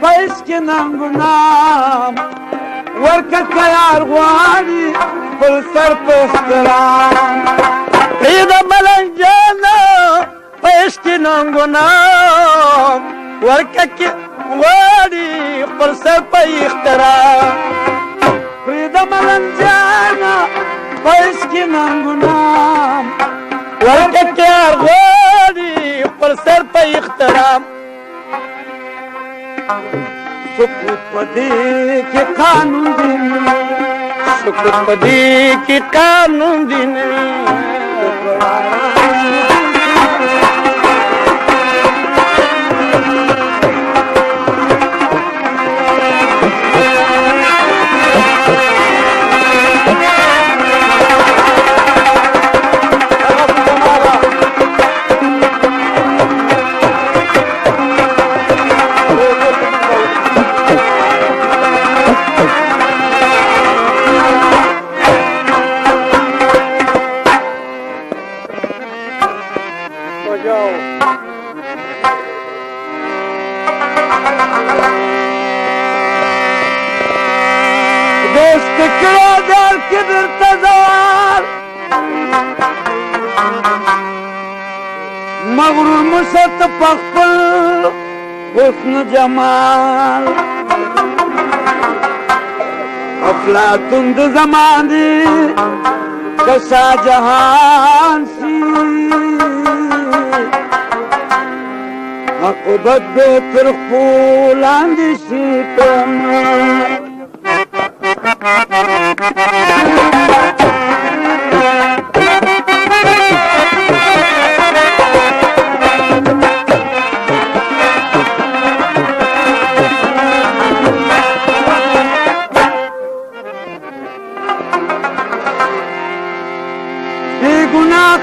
پیس کې ننګونام ورکه که یار غواړي خپل سر په احترام پرېږده ملنګ جانه پیس کې ننګونام ورکه که غواړي خپل سر په احترام پرېږده ملنګ جانه پیس کې ننګونام ورکه که یار غواړي خپل سر په احترام سکوت پدې کې قانون دی سکوت پدې کې قانون دی مغرور مشت پخپل حسن جمال افلاطون د زمانې که شاهجهان شي حق و بد به تر خپو لاندې شي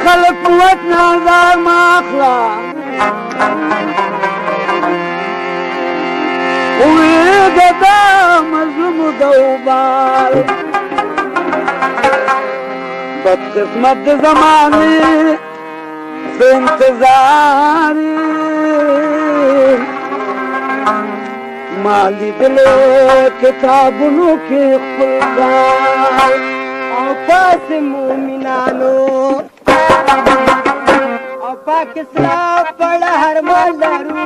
خلق قوت نظر ماخلا ویگه دا مظلوم دوبال بد قسمت د زمانی سے انتظاری مالی دلے کتابونو کی خلقان او پاس مومنانو پاک اسلام پڑا ہر مالارو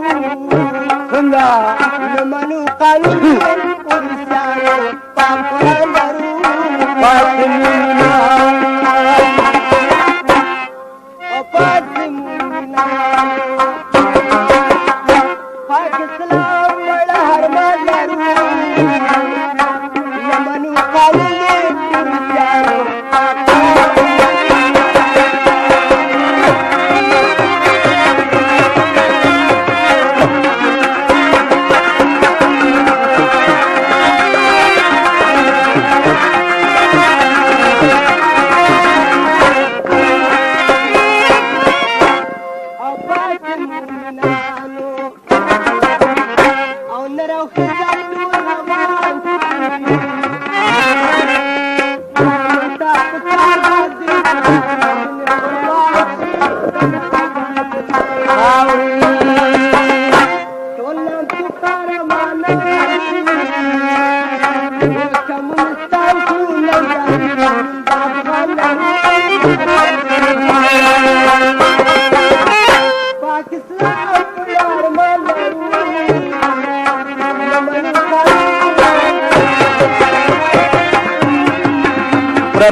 سنگا نمانو قانون ارسانو پاک مالارو پاک مومنا پاک مومنا پاک اسلام پڑا ہر مالارو نمانو قانون ارسانو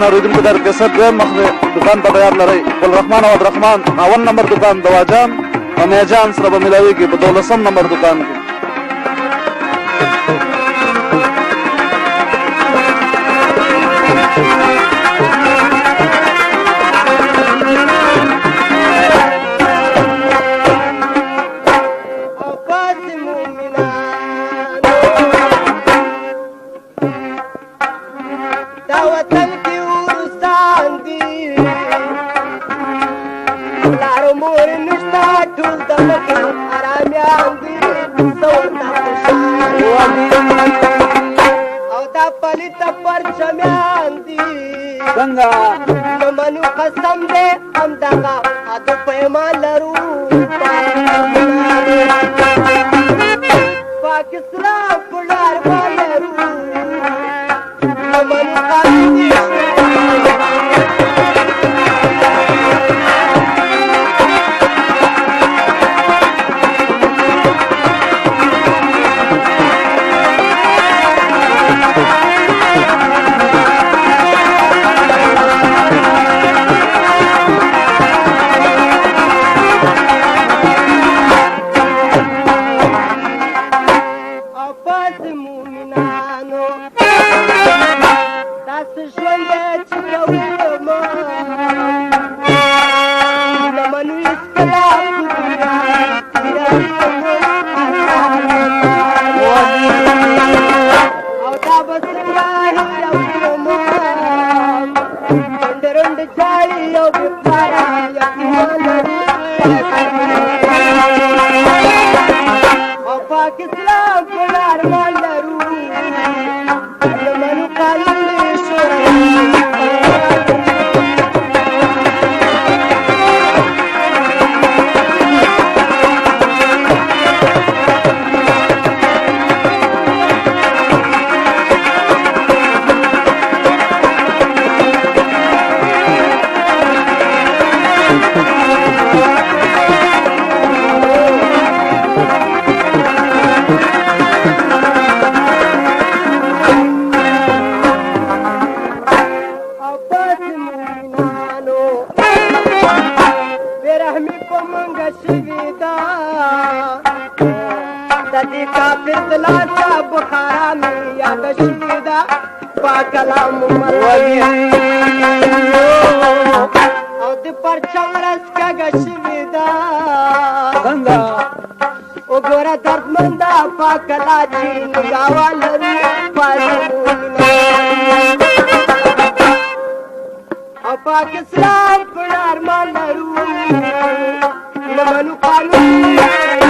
اوریدونکو در کیسټ دویم مخ دکان ته تیار لرئ ګلرحمان او عبدالرحمان 52 نمبر دکان دواجان او میجان سره به ملاویږي په 12 نمبر دکان کې منو قسم دے ہم دغا ادو پیمان لرو پاک اسلام دې کافر د لاسه بخارا مې یاده شوې ده په کلام مروي او د پرچم رس کږه شوې ده څنګه وګوره دردمنده په کلا چې نګاوه لرو په زمونونه او پاک اسلام پر ارمان لرو نه منو قانون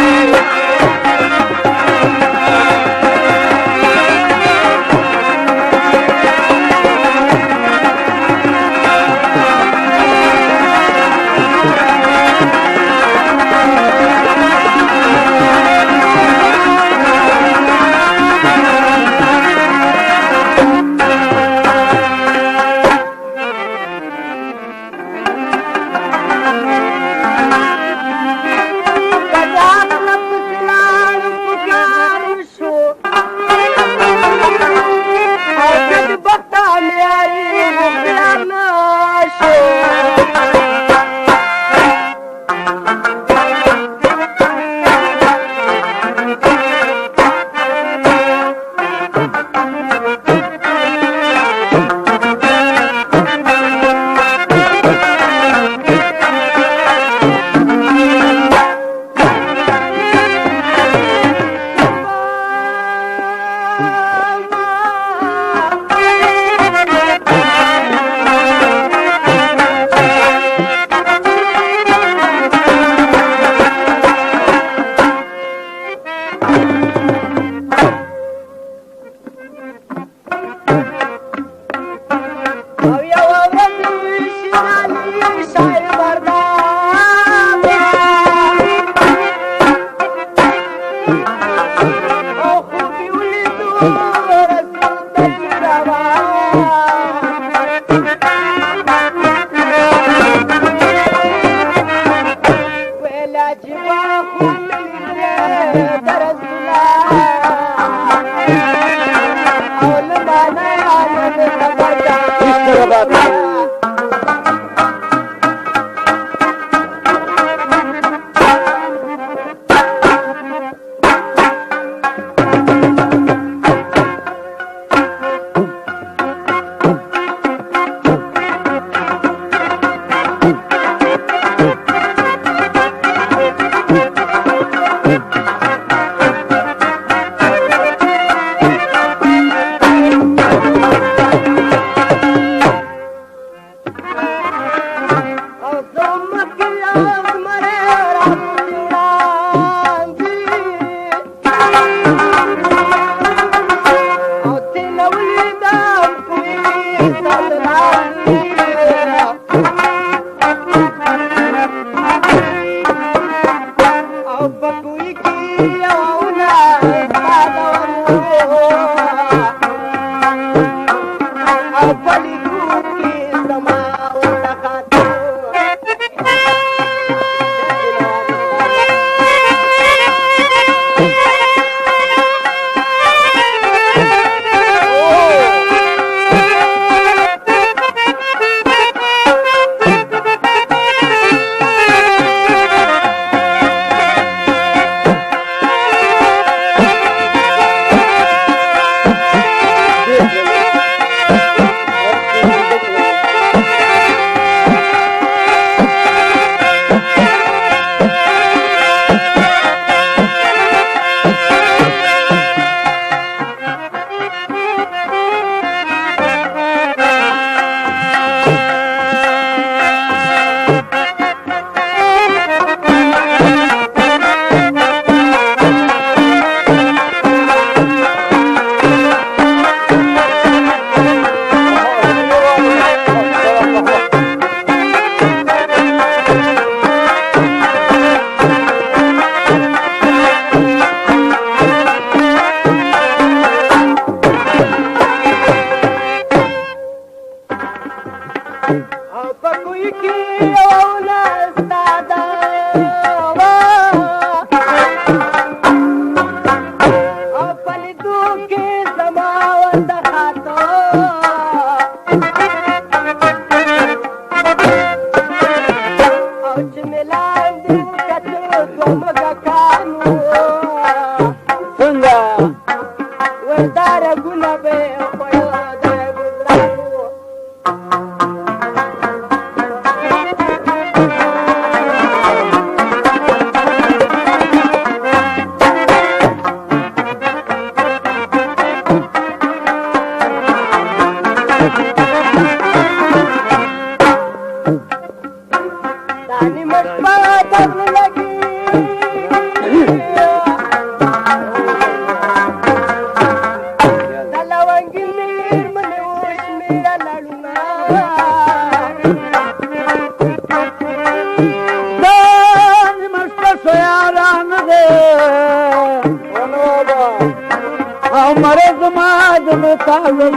او مرض ما د متاوي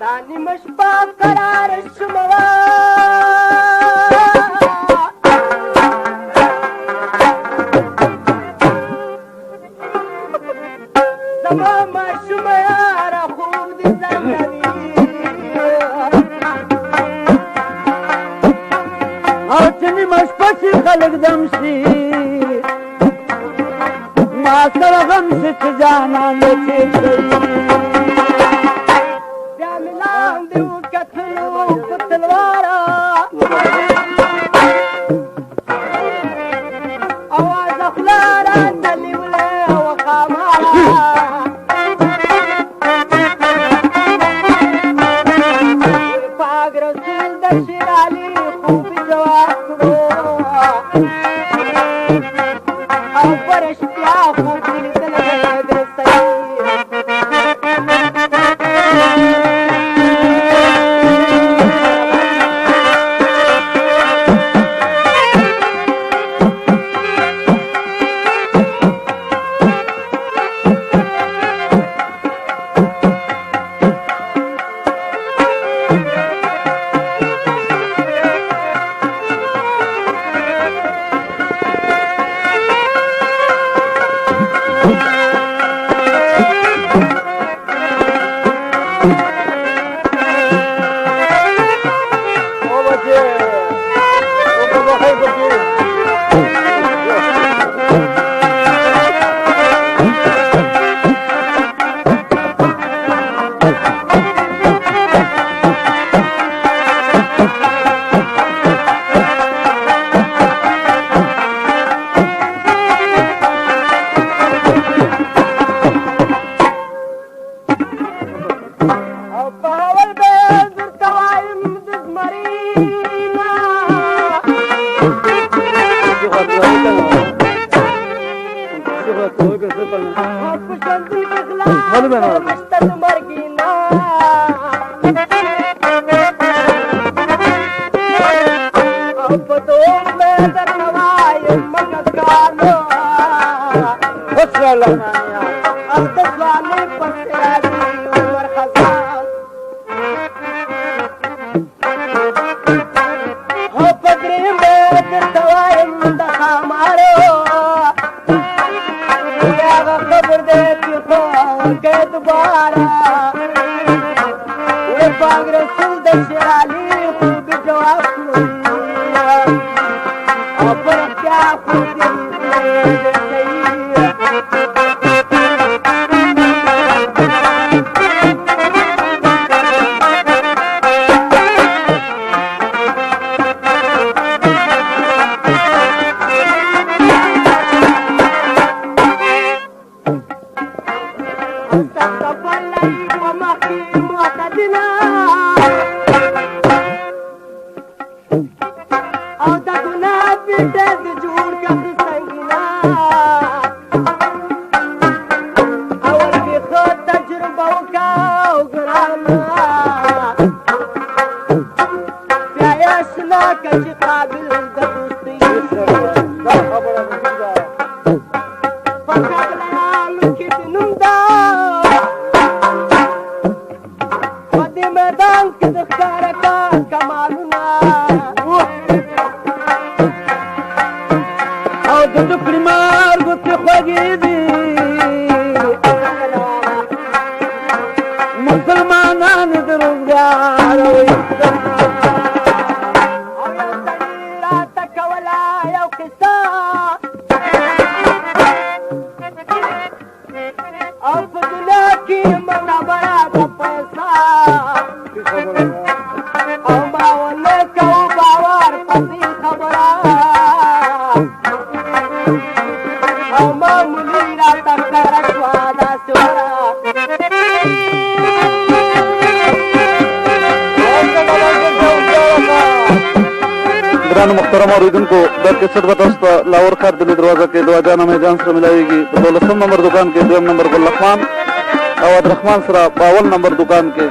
تاني مش قرار الشموا زمان ما شميار خوب دي زندني او چنی مشپچی خلق دمشی ما سره غم شي چې جانان لچې بیا ملان دی وکتلو په تلواره اواز خلاره تنیولې وقاماره پاک رسول د شیرالي خوب جواب کړو او پرشتیا خوب لیدل درسي محترم اوریدونکو د کیسټ به تاسو ته لاهور ښار دلي دروازه کې دوا جان میجان سره ملاویږي په 12 نمبر دکان کې 2 نمبر ګل رحمان او عبدالرحمن سره 52 نمبر دکان کې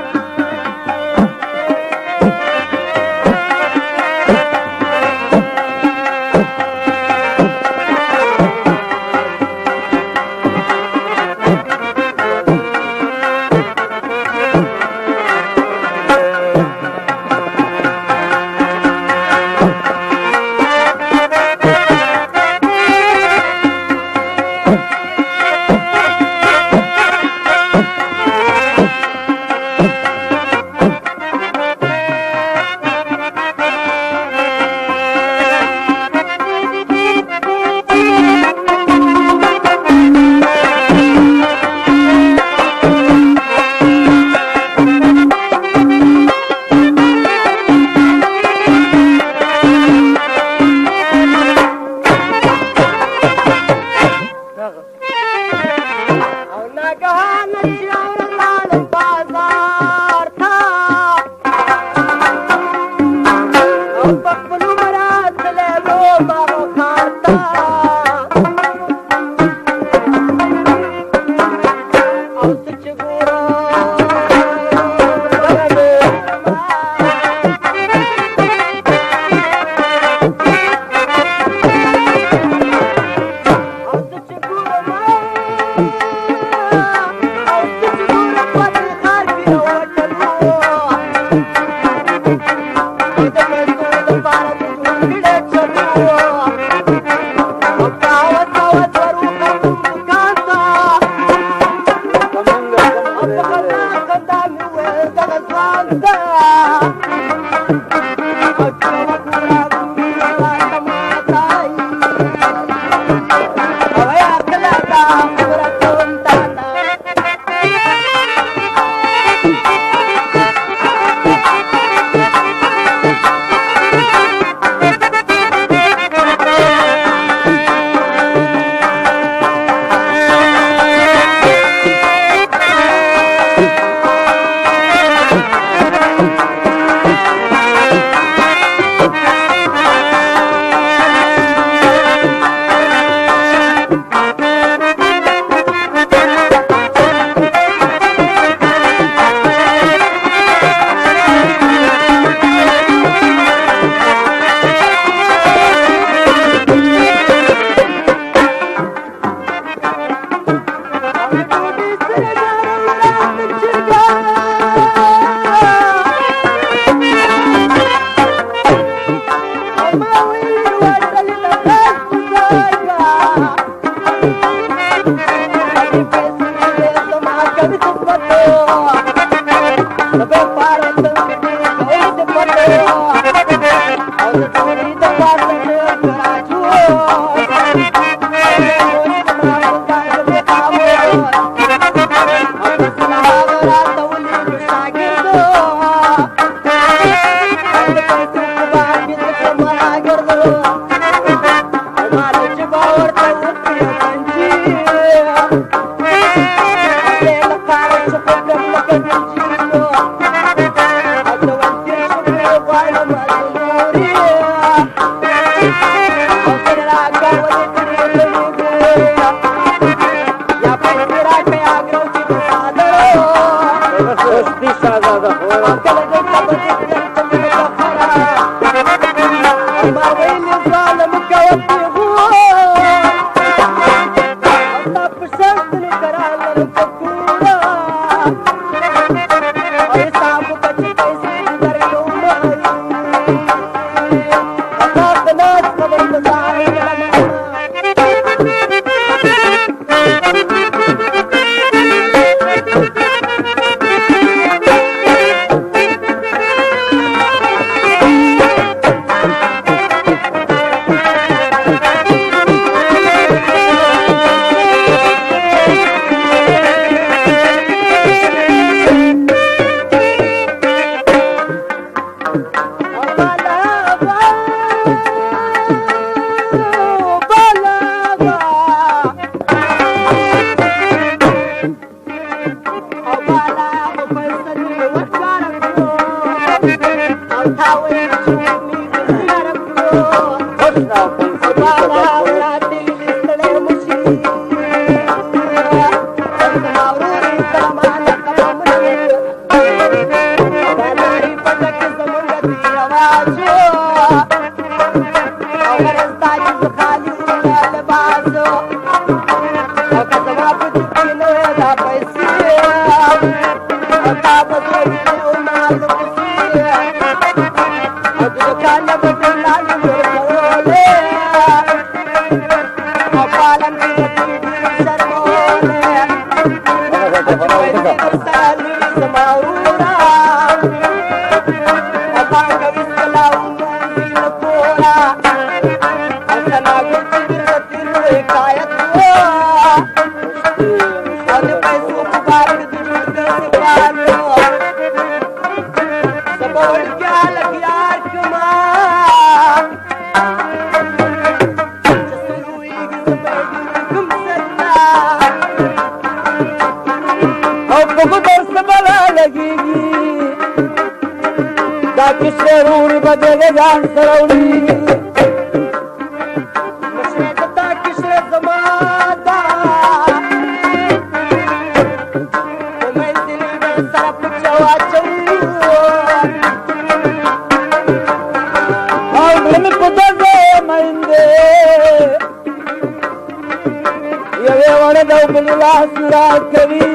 سره د بل لاس راکوي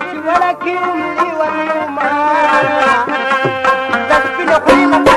چې ولکې ملي وطما د سپینو خولې نه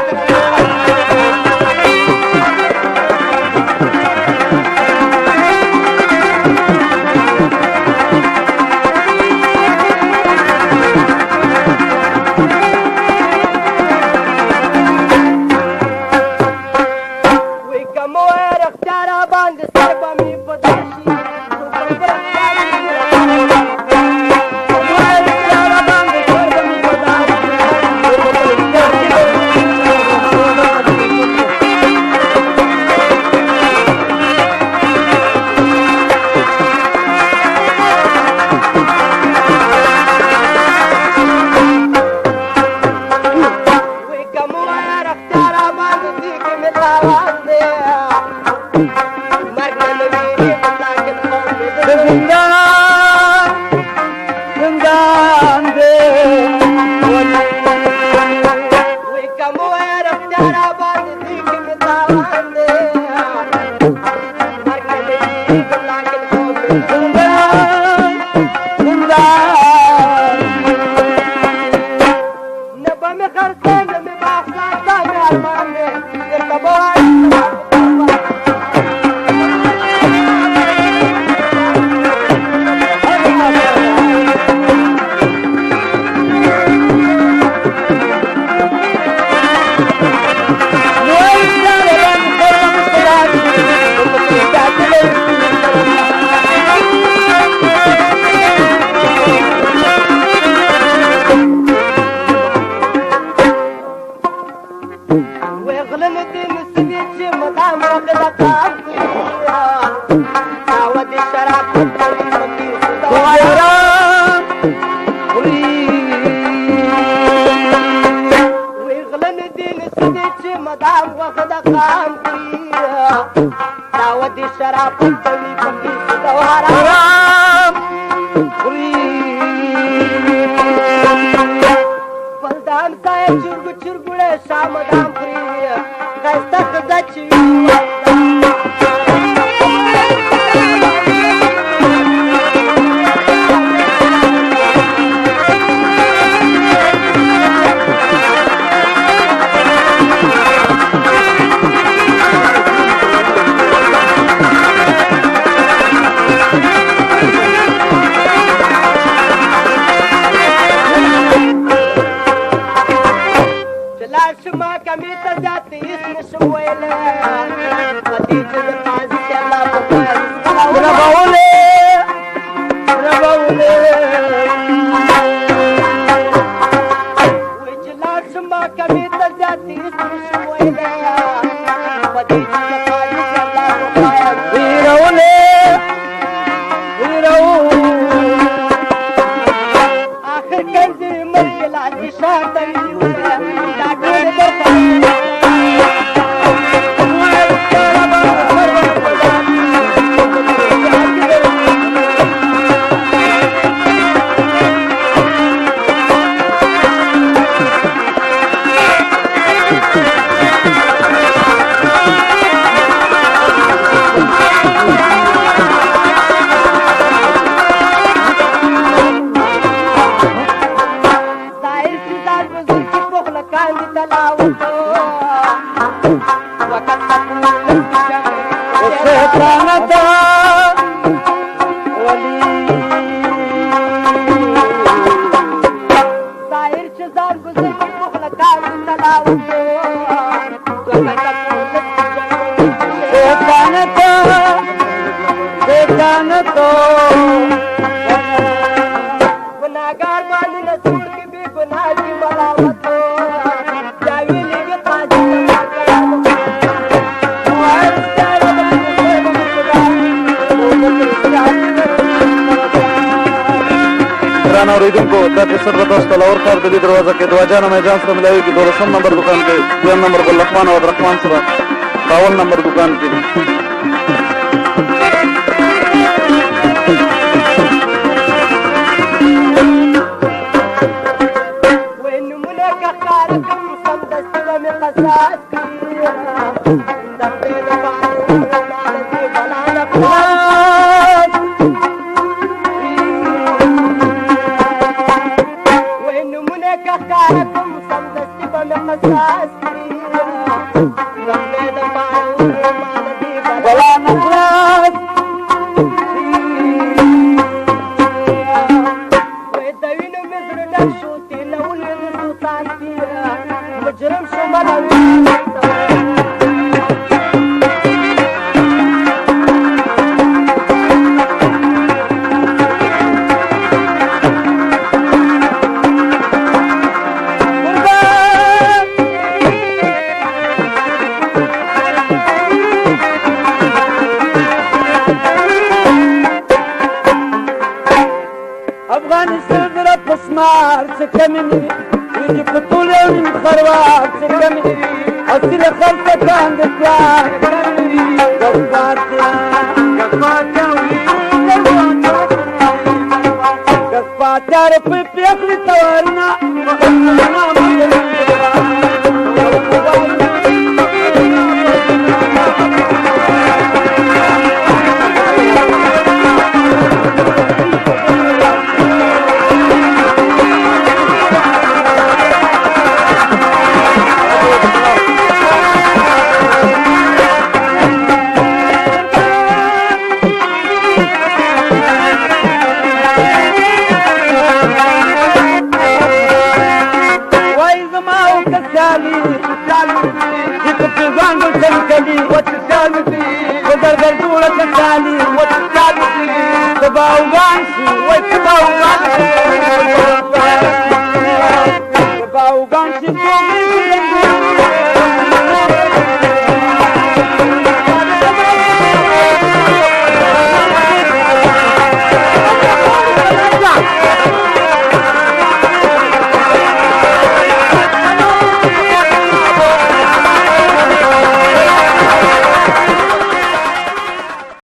दरवाजा के दरवाजा नंबर जान से मिलाएगी कि 12 नंबर दुकान के 2 नंबर को लखमान और रहमान सर 52 नंबर दुकान के مار څه کمې نه وي وریجې په ټول یو نیم خروار څه کمې نه وي اصیله خلکه کاند پلار ګسپاچا روپۍ پېخلي توارونه What